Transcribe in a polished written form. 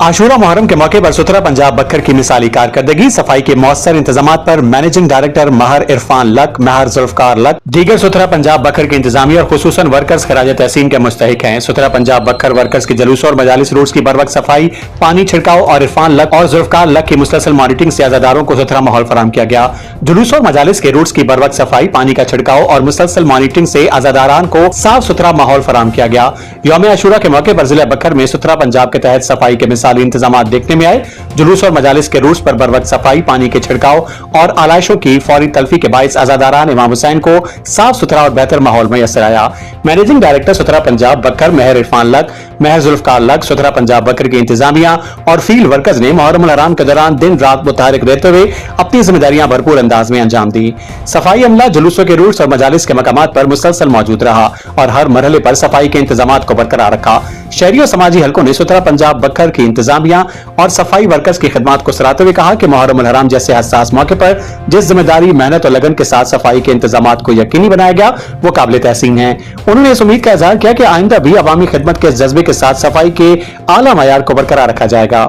आशूरा मुहर्रम के मौके पर सुथरा पंजाब बखर की मिसाली कारकर्दगी, सफाई के मौसर इंतजामात पर मैनेजिंग डायरेक्टर महर इरफान लक, महर जुल्फकार लक, दीगर सुथरा पंजाब बखर की इंतजामिया और खुसूसन वर्कर्स खराज तहसीन के मुस्तहिक हैं। सुथरा पंजाब बखर वर्कर्स के जुलूसों और मजालिस रूट्स की बर वक्त सफाई, पानी छिड़काव और इरफान लक और जुल्फकार लक की मुसलसल मॉनिटरिंग से अज़ादारों को सुथरा माहौल फराहम किया गया। जुलूसों और मजालिस के रूट्स की बर वक्त सफाई, पानी का छिड़काव और मुसलसल मॉनिटरिंग से अज़ादारान को साफ सुथरा माहौल फराहम किया गया। यौम आशूरा के मौके पर जिला बखर में सुथरा पंजाब के तहत सफाई के मिसाली इंतजाम देखने में आए। जुलूस और मजालिस के रूट्स पर बर वक्त सफाई, पानी के छिड़काव और आलाइशों की फौरी तल्फी के बाइस अज़ादारान इमाम हुसैन को साफ सुथरा और बेहतर माहौल मैसर आया। मैनेजिंग डायरेक्टर सुथरा पंजाब बखर महर इरफान लक, महर जुल्फकार लक, सुथरा पंजाब बखर की इंतजामिया और फील्ड वर्कर्स ने मुहर्रम हराम के दौरान दिन रात मुतहरिक रहते हुए अपनी जिम्मेदारियां भरपूर अंदाज में अंजाम दी। सफाई अमला जुलूसों के रूट्स और मजालिस के मकामात पर मुसलसल मौजूद रहा और हर मरहले पर सफाई के इंतजामात को बरकरार रखा। शहरी और समाजी हलकों ने सुथरा पंजाब बखर की इंतजामिया और सफाई वर्कर्स की खिदमत को सराहते हुए कहा कि मुहर्रम हराम जैसे हसास मौके पर जिस जिम्मेदारी, मेहनत और लगन के साथ सफाई के इंतजामात को यकीनी बनाया गया वो काबिल तहसीन है। उन्होंने इस उम्मीद का इजहार किया कि आइंदा भी अवामी खिदमत के जज्बे के साथ सफाई के आला मयार को बरकरार रखा जाएगा।